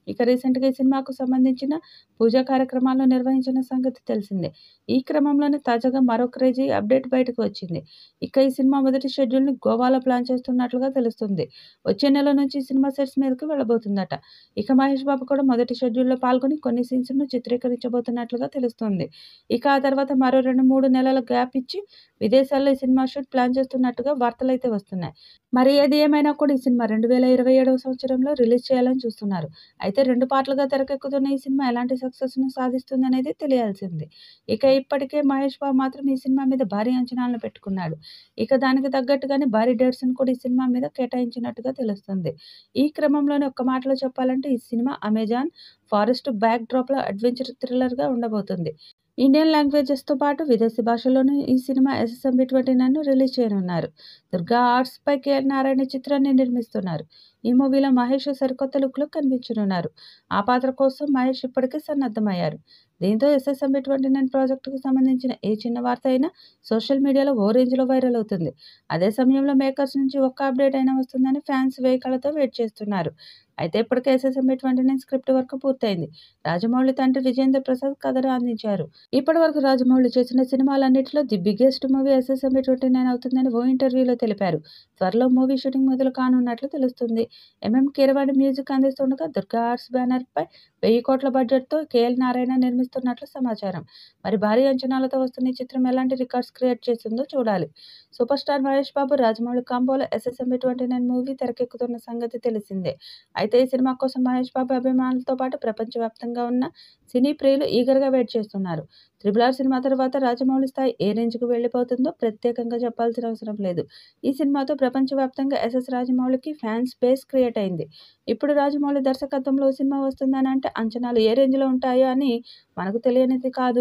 ఇక రీసెంట్‌గా ఈ సినిమాకు సంబంధించిన పూజా కార్యక్రమాలను నిర్వహించిన సంగతి తెలిసిందే. ఈ క్రమంలోనే తాజాగా మరో క్రేజీ అప్డేట్ బయటకు వచ్చింది. ఇక ఈ సినిమా మొదటి షెడ్యూల్‌ని గోవాలో ప్లాన్ చేస్తున్నట్లుగా తెలుస్తుంది. వచ్చే నెల నుంచి ఈ సినిమా సెట్స్ మీదకి వెళ్ళబోతుందట. ఇక మహేష్ బాబు కూడా మొదటి షెడ్యూల్‌లో పాల్గొని కొన్ని సీన్స్‌ను చిత్రీకరించబోతున్నట్లుగా తెలుస్తుంది. ఇక ఆ తర్వాత మరో 2, 3 నెలల గ్యాప్ ఇచ్చి విదేశాల్లో ఈ సినిమా షూట్ ప్లాన్ చేస్తున్నట్టుగా వార్తలైతే వస్తున్నాయి. మరి ఏది ఏమైనా కూడా ఈ సినిమా 2027వ సంవత్సరంలో రిలీజ్ చేయాలని చూస్తున్నారు. అయితే 2 పార్ట్‌లుగా తెరకెక్కుతున్న ఈ సినిమా ఎలాంటి సక్సెస్‌ను సాధిస్తుందనేది తెలియాల్సింది. ఇక ఇప్పటికే మహేష్ బాబు మాత్రం ఈ సినిమా మీద భారీ అంచనాలను పెట్టుకున్నాడు. ఇక దానికి తగ్గట్టుగానే భారీ డేట్స్‌ను కూడా ఈ సినిమా మీద కేటాయించినట్టుగా తెలుస్తుంది. ఈ క్రమంలోనే ఒక్క మాటలో చెప్పాలంటే ఈ సినిమా అమెజాన్ ఫారెస్ట్ బ్యాక్ డ్రాప్‌లో అడ్వెంచర్ థ్రిల్లర్‌గా ఉండబోతుంది. ఇండియన్ లాంగ్వేజెస్‌తో పాటు విదేశీ భాషల్లోనూ ఈ సినిమా ఎస్ఎస్ఎంబి 29 రిలీజ్ చేయనున్నారు. దుర్గా ఆర్ట్స్‌పై కేఎల్ నారాయణ ఈ చిత్రాన్ని నిర్మిస్తున్నారు. ఈ మూవీలో మహేష్ సరికొత్త లుక్‌లో కనిపించనున్నారు. ఆ పాత్ర కోసం మహేష్ ఇప్పటికే సన్నద్ధమయ్యారు. దీంతో ఎస్ఎస్ఎంబి 29 ప్రాజెక్టుకు సంబంధించిన ఏ చిన్న వార్త అయినా సోషల్ మీడియాలో ఓ రేంజ్‌లో వైరల్ అవుతుంది. అదే సమయంలో మేకర్స్ నుంచి ఒక్క అప్డేట్ అయినా వస్తుందని ఫ్యాన్స్ వేయి కళ్ళతో వెయిట్ చేస్తున్నారు. అయితే ఇప్పటికే ఎస్ఎస్ఎంబి 29 స్క్రిప్ట్ వర్క్ పూర్తయింది. రాజమౌళి తండ్రి విజేంద్ర ప్రసాద్ కథను అందించారు. ఇప్పటివరకు రాజమౌళి చేసిన సినిమాలన్నిటిలో ది బిగ్గెస్ట్ మూవీ ఎస్ఎస్ఎంబి 29 అవుతుందని ఓ ఇంటర్వ్యూలో తెలిపారు. త్వరలో మూవీ షూటింగ్ మొదలు కానున్నట్లు తెలుస్తుంది. కీరవాణి మ్యూజిక్ అందిస్తుండగా దుర్గా ఆర్ట్స్ బ్యానర్పై 1000 కోట్ల బడ్జెట్‌తో కేఎల్ నారాయణ నిర్మిస్తున్నట్లు సమాచారం. మరి భారీ అంచనాలతో వస్తున్న ఈ చిత్రం ఎలాంటి రికార్డ్స్ క్రియేట్ చేస్తుందో చూడాలి. Super star Mahesh Babu, Rajamouli కాంబోలో SSMB 29 movie తెరకెక్కుతున్న సంగతి తెలిసిందే. అయితే ఈ సినిమా కోసం మహేష్ బాబు అభిమానులతో పాటు ప్రపంచవ్యాప్తంగా ఉన్న సినీ ప్రియులు ఈగర్‌గా వెయిట్ చేస్తున్నారు. 'త్రిబుల్ ఆర్' సినిమా తర్వాత రాజమౌళి స్థాయి ఏ రేంజ్‌కు వెళ్ళిపోతుందో ప్రత్యేకంగా చెప్పాల్సిన అవసరం లేదు. ఈ సినిమాతో ప్రపంచవ్యాప్తంగా ఎస్ఎస్ రాజమౌళికి ఫ్యాన్స్ బేస్ క్రియేట్ అయింది. ఇప్పుడు రాజమౌళి దర్శకత్వంలో ఓ సినిమా వస్తుందనంటే అంచనాలు ఏ రేంజ్‌లో ఉంటాయో అని మనకు తెలియనిది కాదు.